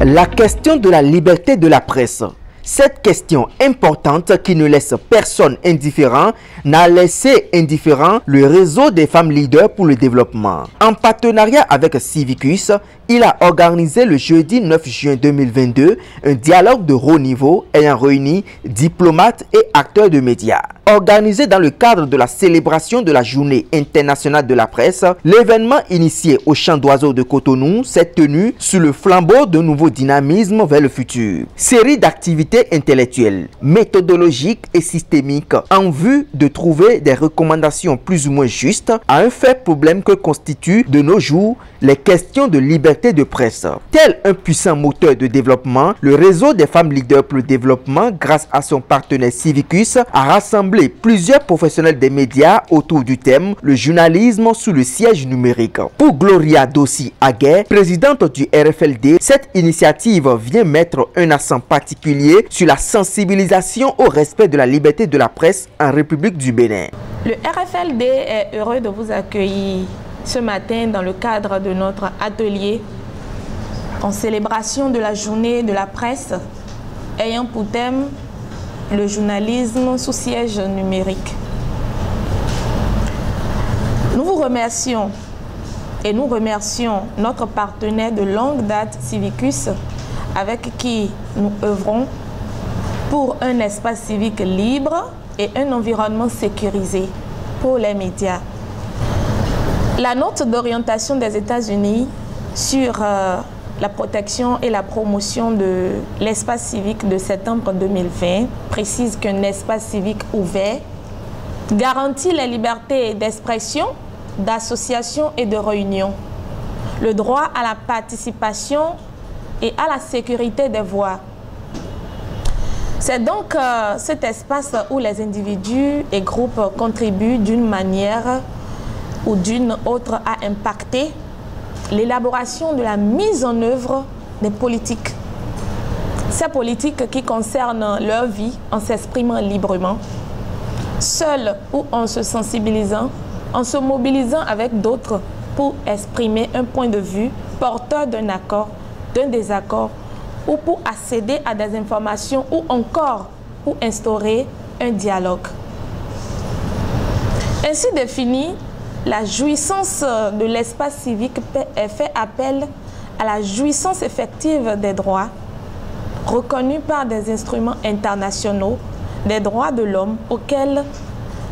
La question de la liberté de la presse. Cette question importante qui ne laisse personne indifférent n'a laissé indifférent le réseau des femmes leaders pour le développement. En partenariat avec Civicus, il a organisé le jeudi 9 juin 2022 un dialogue de haut niveau ayant réuni diplomates et acteurs de médias. Organisé dans le cadre de la célébration de la Journée internationale de la presse, l'événement initié au Champ d'Oiseaux de Cotonou s'est tenu sous le flambeau d'un nouveau dynamisme vers le futur. Série d'activités intellectuelles, méthodologiques et systémiques en vue de trouver des recommandations plus ou moins justes à un fait problème que constituent de nos jours les questions de liberté de presse. Tel un puissant moteur de développement, le réseau des femmes leaders pour le développement, grâce à son partenaire Civicus, a rassemblé plusieurs professionnels des médias autour du thème « Le journalisme sous le siège numérique ». Pour Gloria Dossi-Aguet, présidente du RFLD, cette initiative vient mettre un accent particulier sur la sensibilisation au respect de la liberté de la presse en République du Bénin. Le RFLD est heureux de vous accueillir ce matin dans le cadre de notre atelier en célébration de la journée de la presse ayant pour thème le journalisme sous siège numérique. Nous vous remercions et nous remercions notre partenaire de longue date Civicus avec qui nous œuvrons pour un espace civique libre et un environnement sécurisé pour les médias. La note d'orientation des États-Unis sur la protection et la promotion de l'espace civique de septembre 2020 précise qu'un espace civique ouvert garantit les libertés d'expression, d'association et de réunion, le droit à la participation et à la sécurité des voix. C'est donc cet espace où les individus et groupes contribuent d'une manière ou d'une autre à impacter l'élaboration de la mise en œuvre des politiques. Ces politiques qui concernent leur vie en s'exprimant librement, seuls ou en se sensibilisant, en se mobilisant avec d'autres pour exprimer un point de vue porteur d'un accord, d'un désaccord, ou pour accéder à des informations ou encore pour instaurer un dialogue. Ainsi défini, la jouissance de l'espace civique fait appel à la jouissance effective des droits reconnus par des instruments internationaux des droits de l'homme auxquels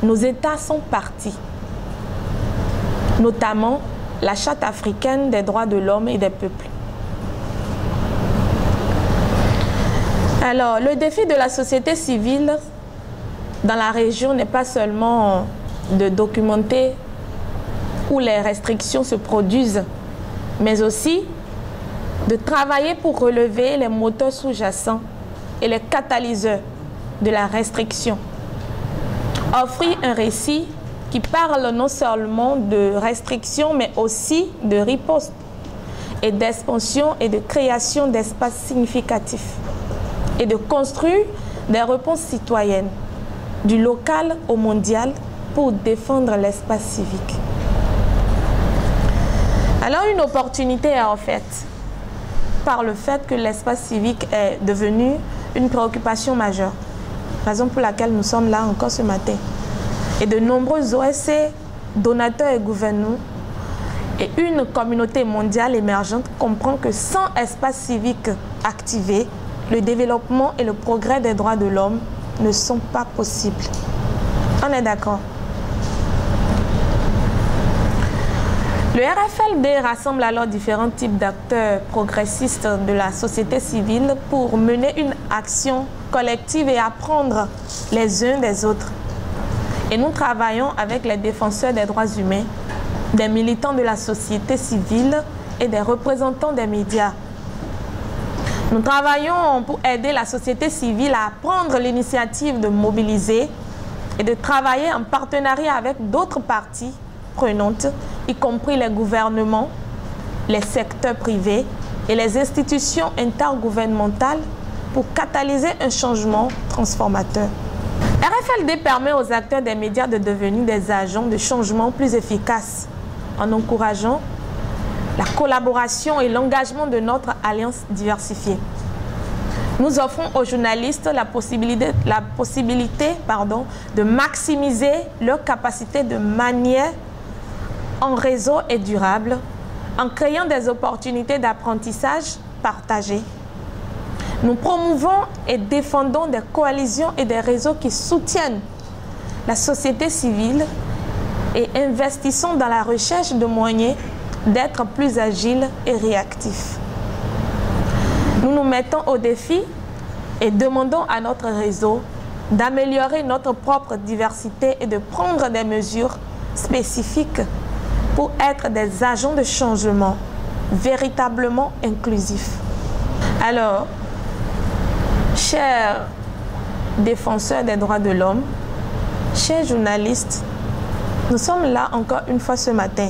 nos États sont partis, notamment la Charte africaine des droits de l'homme et des peuples. Alors, le défi de la société civile dans la région n'est pas seulement de documenter où les restrictions se produisent, mais aussi de travailler pour relever les moteurs sous-jacents et les catalyseurs de la restriction. Offrir un récit qui parle non seulement de restriction, mais aussi de riposte et d'expansion et de création d'espaces significatifs et de construire des réponses citoyennes du local au mondial pour défendre l'espace civique. Alors une opportunité est offerte par le fait que l'espace civique est devenu une préoccupation majeure, raison pour laquelle nous sommes là encore ce matin. Et de nombreux OSC, donateurs et gouvernements et une communauté mondiale émergente comprennent que sans espace civique activé, le développement et le progrès des droits de l'homme ne sont pas possibles. On est d'accord? Le RFLD rassemble alors différents types d'acteurs progressistes de la société civile pour mener une action collective et apprendre les uns des autres. Et nous travaillons avec les défenseurs des droits humains, des militants de la société civile et des représentants des médias. Nous travaillons pour aider la société civile à prendre l'initiative de mobiliser et de travailler en partenariat avec d'autres parties prenantes, y compris les gouvernements, les secteurs privés et les institutions intergouvernementales pour catalyser un changement transformateur. RFLD permet aux acteurs des médias de devenir des agents de changement plus efficaces en encourageant la collaboration et l'engagement de notre alliance diversifiée. Nous offrons aux journalistes la possibilité de maximiser leur capacité de manière en réseau et durable, en créant des opportunités d'apprentissage partagées. Nous promouvons et défendons des coalitions et des réseaux qui soutiennent la société civile et investissons dans la recherche de moyens d'être plus agiles et réactifs. Nous nous mettons au défi et demandons à notre réseau d'améliorer notre propre diversité et de prendre des mesures spécifiques pour être des agents de changement véritablement inclusifs. Alors, chers défenseurs des droits de l'homme, chers journalistes, nous sommes là encore une fois ce matin.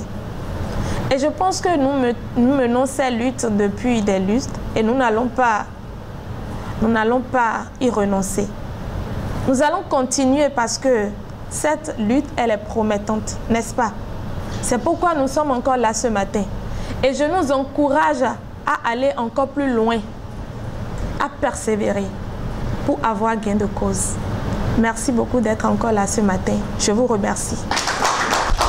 Et je pense que nous menons ces luttes depuis des lustres et nous n'allons pas y renoncer. Nous allons continuer parce que cette lutte, elle est promettante, n'est-ce pas? C'est pourquoi nous sommes encore là ce matin. Et je nous encourage à aller encore plus loin, à persévérer pour avoir gain de cause. Merci beaucoup d'être encore là ce matin. Je vous remercie.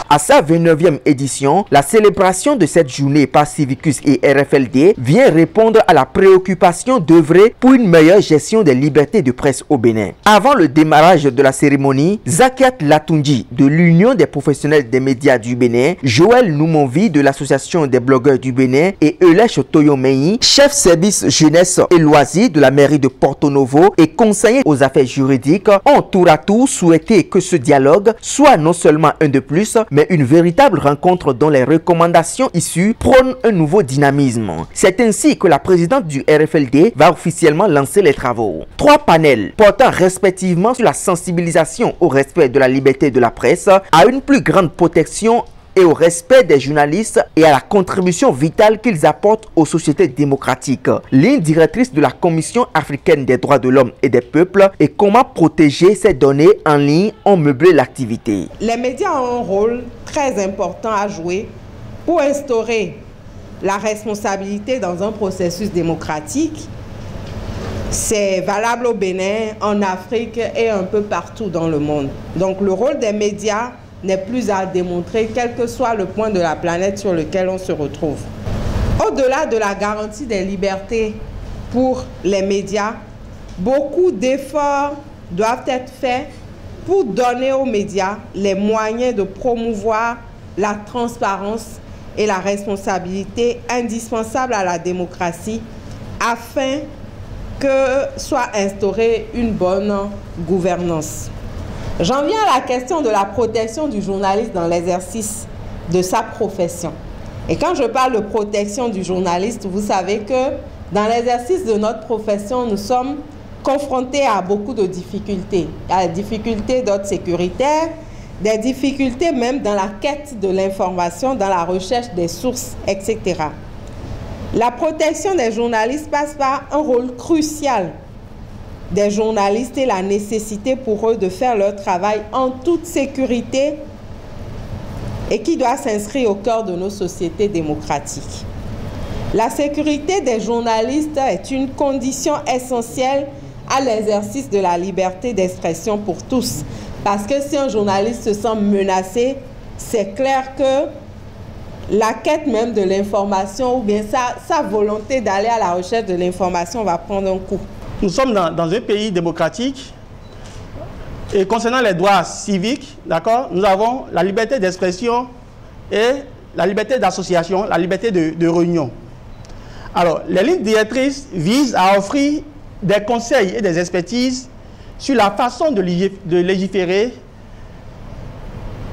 À sa 29e édition, la célébration de cette journée par Civicus et RFLD vient répondre à la préoccupation d'œuvrer pour une meilleure gestion des libertés de presse au Bénin. Avant le démarrage de la cérémonie, Zakiat Latunji de l'Union des professionnels des médias du Bénin, Joël Noumonvi de l'Association des blogueurs du Bénin et Eulesh Toyomeyi, chef service jeunesse et loisirs de la mairie de Porto Novo et conseiller aux affaires juridiques, ont tour à tour souhaité que ce dialogue soit non seulement un de plus, mais une véritable rencontre dont les recommandations issues prônent un nouveau dynamisme. C'est ainsi que la présidente du RFLD va officiellement lancer les travaux. 3 panels portant respectivement sur la sensibilisation au respect de la liberté de la presse, à une plus grande protection et au respect des journalistes et à la contribution vitale qu'ils apportent aux sociétés démocratiques. Ligne directrice de la Commission africaine des droits de l'homme et des peuples et comment protéger ces données en ligne ont meublé l'activité. Les médias ont un rôle très important à jouer pour instaurer la responsabilité dans un processus démocratique. C'est valable au Bénin, en Afrique et un peu partout dans le monde. Donc le rôle des médias n'est plus à démontrer, quel que soit le point de la planète sur lequel on se retrouve. Au-delà de la garantie des libertés pour les médias, beaucoup d'efforts doivent être faits pour donner aux médias les moyens de promouvoir la transparence et la responsabilité indispensables à la démocratie afin que soit instaurée une bonne gouvernance. J'en viens à la question de la protection du journaliste dans l'exercice de sa profession. Et quand je parle de protection du journaliste, vous savez que dans l'exercice de notre profession, nous sommes confrontés à beaucoup de difficultés. À des difficultés d'ordre sécuritaire, des difficultés même dans la quête de l'information, dans la recherche des sources, etc. La protection des journalistes passe par un rôle crucial des journalistes et la nécessité pour eux de faire leur travail en toute sécurité et qui doit s'inscrire au cœur de nos sociétés démocratiques. La sécurité des journalistes est une condition essentielle à l'exercice de la liberté d'expression pour tous. Parce que si un journaliste se sent menacé, c'est clair que la quête même de l'information ou bien sa volonté d'aller à la recherche de l'information va prendre un coup. Nous sommes dans un pays démocratique et concernant les droits civiques, d'accord, nous avons la liberté d'expression et la liberté d'association, la liberté de réunion. Alors, les lignes directrices visent à offrir des conseils et des expertises sur la façon de légiférer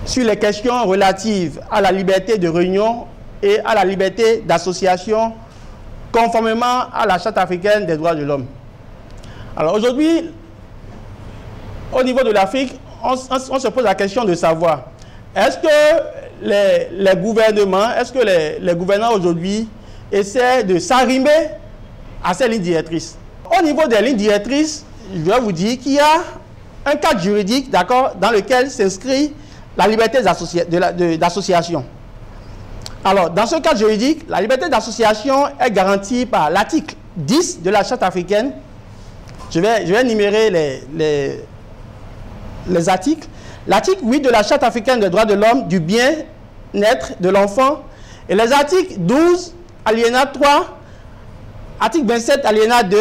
sur les questions relatives à la liberté de réunion et à la liberté d'association conformément à la Charte africaine des droits de l'homme. Alors aujourd'hui, au niveau de l'Afrique, on se pose la question de savoir, est-ce que les gouvernements, est-ce que les gouvernants aujourd'hui essaient de s'arrimer à ces lignes directrices? Au niveau des lignes directrices, je dois vous dire qu'il y a un cadre juridique, d'accord, dans lequel s'inscrit la liberté d'association. Alors, dans ce cadre juridique, la liberté d'association est garantie par l'article 10 de la Charte africaine. Je vais énumérer les articles. L'article 8 de la Charte africaine des droits de l'homme, du bien-être de l'enfant, et les articles 12, alinéa 3, article 27, alinéa 2,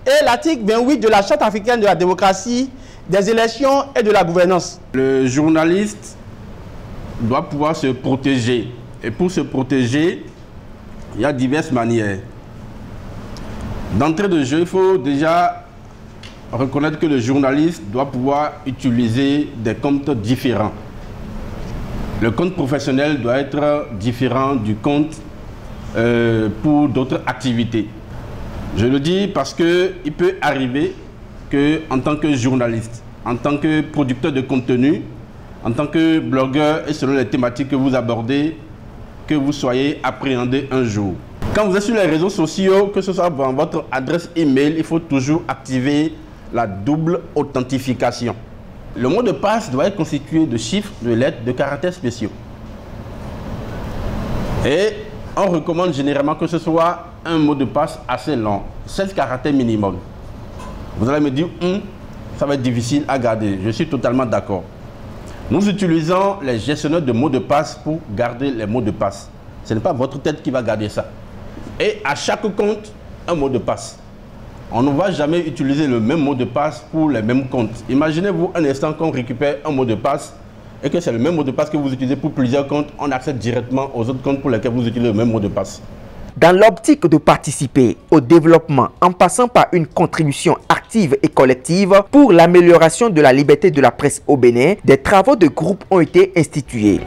et l'article 28 de la Charte africaine de la démocratie, des élections et de la gouvernance. Le journaliste doit pouvoir se protéger. Et pour se protéger, il y a diverses manières. D'entrée de jeu, il faut déjà reconnaître que le journaliste doit pouvoir utiliser des comptes différents. Le compte professionnel doit être différent du compte pour d'autres activités. Je le dis parce qu'il peut arriver qu'en tant que journaliste, en tant que producteur de contenu, en tant que blogueur et selon les thématiques que vous abordez, que vous soyez appréhendé un jour. Quand vous êtes sur les réseaux sociaux, que ce soit dans votre adresse email, il faut toujours activer la double authentification. Le mot de passe doit être constitué de chiffres, de lettres, de caractères spéciaux. Et on recommande généralement que ce soit un mot de passe assez long, 16 caractères minimum. Vous allez me dire, ça va être difficile à garder. Je suis totalement d'accord. Nous utilisons les gestionnaires de mots de passe pour garder les mots de passe. Ce n'est pas votre tête qui va garder ça. Et à chaque compte, un mot de passe. On ne va jamais utiliser le même mot de passe pour les mêmes comptes. Imaginez-vous un instant qu'on récupère un mot de passe et que c'est le même mot de passe que vous utilisez pour plusieurs comptes. On accède directement aux autres comptes pour lesquels vous utilisez le même mot de passe. Dans l'optique de participer au développement en passant par une contribution active et collective pour l'amélioration de la liberté de la presse au Bénin, des travaux de groupe ont été institués.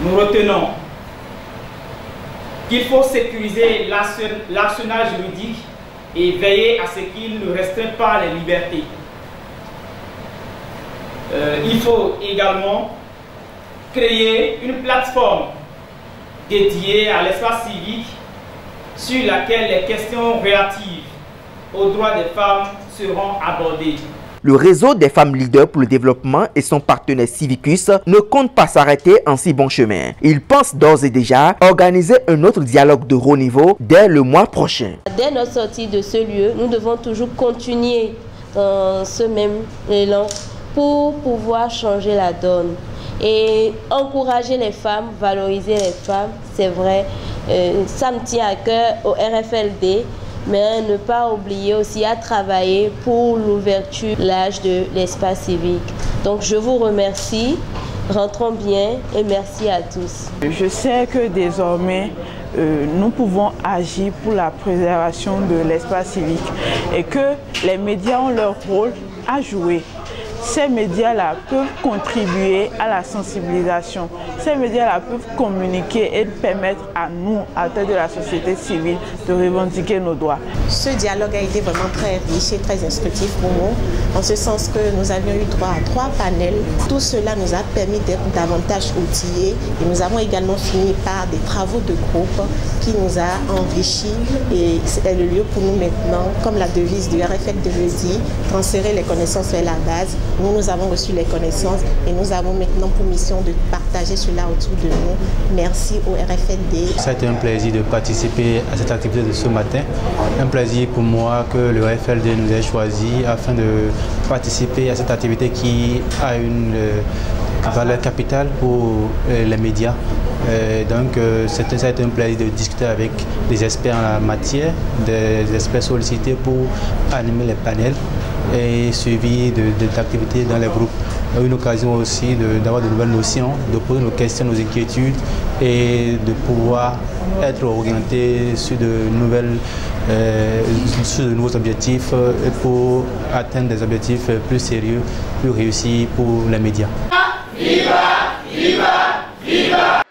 Nous retenons qu'il faut sécuriser l'arsenal juridique et veiller à ce qu'il ne restreint pas les libertés. Il faut également créer une plateforme dédiée à l'espace civique sur laquelle les questions relatives aux droits des femmes seront abordées. Le réseau des femmes leaders pour le développement et son partenaire Civicus ne comptent pas s'arrêter en si bon chemin. Ils pensent d'ores et déjà organiser un autre dialogue de haut niveau dès le mois prochain. Dès notre sortie de ce lieu, nous devons toujours continuer dans ce même élan pour pouvoir changer la donne. Et encourager les femmes, valoriser les femmes, c'est vrai, ça me tient à cœur au RFLD. Mais ne pas oublier aussi à travailler pour l'ouverture de l'âge de l'espace civique. Donc je vous remercie, rentrons bien et merci à tous. Je sais que désormais, nous pouvons agir pour la préservation de l'espace civique et que les médias ont leur rôle à jouer. Ces médias-là peuvent contribuer à la sensibilisation. Ces médias-là peuvent communiquer et permettre à nous, acteurs de la société civile, de revendiquer nos droits. Ce dialogue a été vraiment très riche et très instructif pour nous, en ce sens que nous avions eu droit à 3 panels. Tout cela nous a permis d'être davantage outillés et nous avons également fini par des travaux de groupe qui nous a enrichis et c'est le lieu pour nous maintenant, comme la devise du RFLD le dit, transférer les connaissances vers la base. Nous avons reçu les connaissances et nous avons maintenant pour mission de partager cela autour de nous. Merci au RFLD. Ça a été un plaisir de participer à cette activité de ce matin. Un plaisir pour moi que le RFLD nous ait choisi afin de participer à cette activité qui a une valeur capitale pour les médias. Donc ça a été un plaisir de discuter avec des experts en la matière, des experts sollicités pour animer les panels et suivi d'activités dans les groupes. Une occasion aussi d'avoir de nouvelles notions, de poser nos questions, nos inquiétudes et de pouvoir être orienté sur de nouveaux objectifs pour atteindre des objectifs plus sérieux, plus réussis pour les médias. Viva! Viva! Viva!